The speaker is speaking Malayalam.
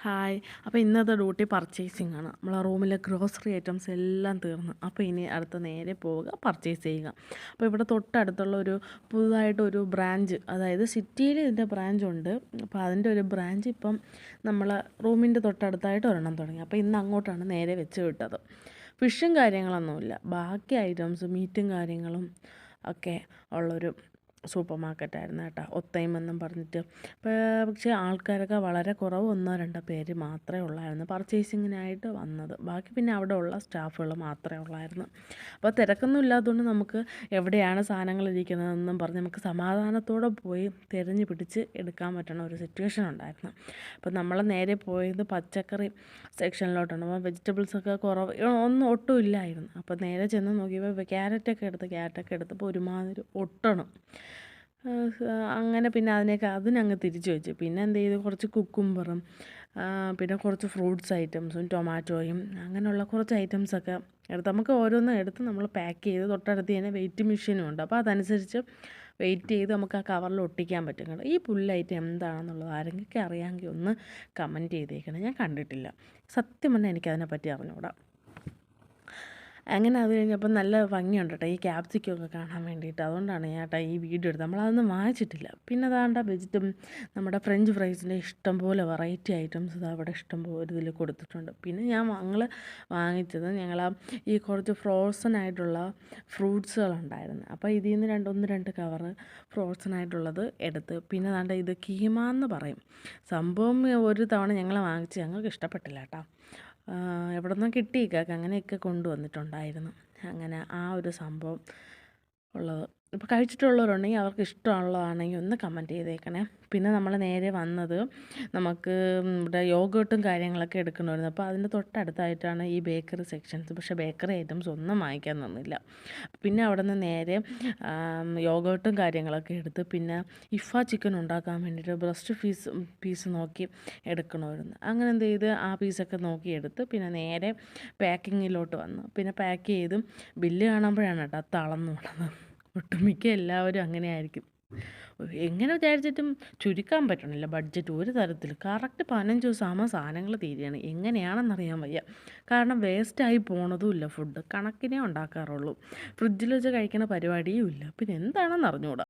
ഹായ്. അപ്പോൾ ഇന്നത്തെ ഡ്യൂട്ടി പർച്ചേസിംഗ് ആണ്. നമ്മളെ റൂമിലെ ഗ്രോസറി ഐറ്റംസ് എല്ലാം തീർന്നു. അപ്പോൾ ഇനി അടുത്ത നേരെ പോവുക, പർച്ചേസ് ചെയ്യുക. അപ്പോൾ ഇവിടെ തൊട്ടടുത്തുള്ള പുതുതായിട്ടൊരു ബ്രാഞ്ച്, അതായത് സിറ്റിയിൽ ഇതിൻ്റെ ബ്രാഞ്ചുണ്ട്. അപ്പോൾ അതിൻ്റെ ഒരു ബ്രാഞ്ച് ഇപ്പം നമ്മളെ റൂമിൻ്റെ തൊട്ടടുത്തായിട്ട് ഒരെണ്ണം തുടങ്ങി. അപ്പോൾ ഇന്ന് അങ്ങോട്ടാണ് നേരെ വെച്ച് വിട്ടത്. ഫിഷും കാര്യങ്ങളൊന്നുമില്ല, ബാക്കി ഐറ്റംസ് മീറ്റും കാര്യങ്ങളും ഒക്കെ ഉള്ളൊരു സൂപ്പർ മാർക്കറ്റായിരുന്നു കേട്ടോ, ഒത്തൈമെന്നും പറഞ്ഞിട്ട്. പക്ഷേ ആൾക്കാരൊക്കെ വളരെ കുറവ്, 1-2 പേര് മാത്രമേ ഉള്ളായിരുന്നു പർച്ചേസിങ്ങിനായിട്ട് വന്നത്. ബാക്കി പിന്നെ അവിടെ ഉള്ള സ്റ്റാഫുകൾ മാത്രമേ ഉള്ളായിരുന്നു. അപ്പോൾ തിരക്കൊന്നും ഇല്ലാത്തതുകൊണ്ട് നമുക്ക് എവിടെയാണ് സാധനങ്ങൾ ഇരിക്കുന്നതെന്നും പറഞ്ഞ് നമുക്ക് സമാധാനത്തോടെ പോയി തിരഞ്ഞു പിടിച്ച് എടുക്കാൻ പറ്റുന്ന ഒരു സിറ്റുവേഷൻ ഉണ്ടായിരുന്നു. അപ്പോൾ നമ്മൾ നേരെ പോയത് പച്ചക്കറി സെക്ഷനിലോട്ടാണ്. അപ്പോൾ വെജിറ്റബിൾസൊക്കെ കുറവ്, ഒട്ടും ഇല്ലായിരുന്നു. അപ്പോൾ നേരെ ചെന്ന് നോക്കിയപ്പോൾ ക്യാരറ്റൊക്കെ എടുത്തപ്പോൾ ഒരുമാതിരി ഒട്ടണം. അങ്ങനെ പിന്നെ അതിനങ്ങ് തിരിച്ചു വെച്ചു. പിന്നെ എന്ത് ചെയ്തു, കുറച്ച് കുക്കുംബറും പിന്നെ കുറച്ച് ഫ്രൂട്ട്സ് ഐറ്റംസും ടൊമാറ്റോയും അങ്ങനെയുള്ള കുറച്ച് ഐറ്റംസൊക്കെ എടുത്ത് നമുക്ക് ഓരോന്നും എടുത്ത് നമ്മൾ പാക്ക് ചെയ്ത് തൊട്ടടുത്ത് തന്നെ വെയിറ്റ് മെഷീനും ഉണ്ട്. അപ്പോൾ അതനുസരിച്ച് വെയിറ്റ് ചെയ്ത് നമുക്ക് ആ കവറിൽ ഒട്ടിക്കാൻ പറ്റും കേട്ടോ. ഈ ഐറ്റം എന്താണെന്നുള്ളത് ആരെങ്കിലും അറിയാമെങ്കിൽ ഒന്ന് കമൻറ്റ് ചെയ്തേക്കണം. ഞാൻ കണ്ടിട്ടില്ല, സത്യം പറഞ്ഞാൽ എനിക്കതിനെപ്പറ്റി അറിഞ്ഞുകൂടാ. അങ്ങനെ അത് കഴിഞ്ഞപ്പോൾ നല്ല ഭംഗിയുണ്ട് കേട്ടോ ഈ ക്യാപ്സിക്കൊക്കെ കാണാൻ വേണ്ടിയിട്ട്. അതുകൊണ്ടാണ് ഞാൻ കേട്ടോ ഈ വീഡിയോ എടുത്തത്. നമ്മളതൊന്നും വാങ്ങിച്ചിട്ടില്ല. പിന്നെ അതാണ്ട നമ്മുടെ ഫ്രഞ്ച് ഫ്രൈസിൻ്റെ ഇഷ്ടംപോലെ വെറൈറ്റി ഐറ്റംസ് ഇത് അവിടെ ഇഷ്ടംപോലെ ഇതിൽ കൊടുത്തിട്ടുണ്ട്. പിന്നെ ഞങ്ങൾ വാങ്ങിച്ചത് ഈ കുറച്ച് ഫ്രോസൺ ആയിട്ടുള്ള ഫ്രൂട്ട്സുകളുണ്ടായിരുന്നു. അപ്പോൾ ഇതിൽ നിന്ന് 1-2 കവറ് ഫ്രോസൺ ആയിട്ടുള്ളത് എടുത്ത്, പിന്നെ അതാണ്ട് ഇത് കീമ എന്ന് പറയും സംഭവം. ഒരു തവണ ഞങ്ങൾ വാങ്ങിച്ച് ഞങ്ങൾക്ക് ഇഷ്ടപ്പെട്ടില്ല കേട്ടോ. എവിടെ നിന്നോ കിട്ടിയേക്കാം, അങ്ങനെയൊക്കെ കൊണ്ടുവന്നിട്ടുണ്ടായിരുന്നു. അങ്ങനെ ആ ഒരു സംഭവം ഉള്ളത്. ഇപ്പോൾ കഴിച്ചിട്ടുള്ളവരുണ്ടെങ്കിൽ അവർക്ക് ഇഷ്ടമുള്ളതാണെങ്കിൽ ഒന്ന് കമൻറ്റ് ചെയ്തേക്കണേ. പിന്നെ നമ്മൾ നേരെ വന്നത് നമുക്ക് ഇവിടെ യോഗേർട്ടും കാര്യങ്ങളൊക്കെ എടുക്കണമായിരുന്നു. അപ്പോൾ അതിൻ്റെ തൊട്ടടുത്തായിട്ടാണ് ഈ ബേക്കറി സെക്ഷൻസ്. പക്ഷേ ബേക്കറി ഐറ്റംസ് ഒന്നും വാങ്ങിക്കാൻ തന്നില്ല. പിന്നെ അവിടെ നിന്ന് നേരെ യോഗേർട്ടും കാര്യങ്ങളൊക്കെ എടുത്ത്, പിന്നെ ചിക്കൻ ഉണ്ടാക്കാൻ വേണ്ടിയിട്ട് ബ്രസ്റ്റ് പീസ് നോക്കി എടുക്കണമായിരുന്നു. അങ്ങനെ എന്ത് ചെയ്ത് ആ പീസൊക്കെ നോക്കി എടുത്ത് പിന്നെ നേരെ പാക്കിങ്ങിലോട്ട് വന്നു. പിന്നെ പാക്ക് ചെയ്ത് ബില്ല് കാണുമ്പോഴാണ് കേട്ടോ തളർന്നു വിടുന്നത്. ഒട്ടുമിക്ക എല്ലാവരും അങ്ങനെ ആയിരിക്കും. എങ്ങനെ വിചാരിച്ചിട്ടും ചുരുക്കാൻ പറ്റണില്ല ബഡ്ജറ്റ് ഒരു തരത്തിൽ. കറക്റ്റ് 15 ദിവസമാകുമ്പോൾ സാധനങ്ങൾ തീരുകയാണ്. എങ്ങനെയാണെന്നറിയാൻ വയ്യ. കാരണം വേസ്റ്റായി പോണതും ഇല്ല, ഫുഡ് കണക്കിനെ ഉണ്ടാക്കാറുള്ളൂ. ഫ്രിഡ്ജിൽ വെച്ച് കഴിക്കണ പരിപാടിയും ഇല്ല. പിന്നെ എന്താണെന്ന് അറിഞ്ഞുകൂടാ.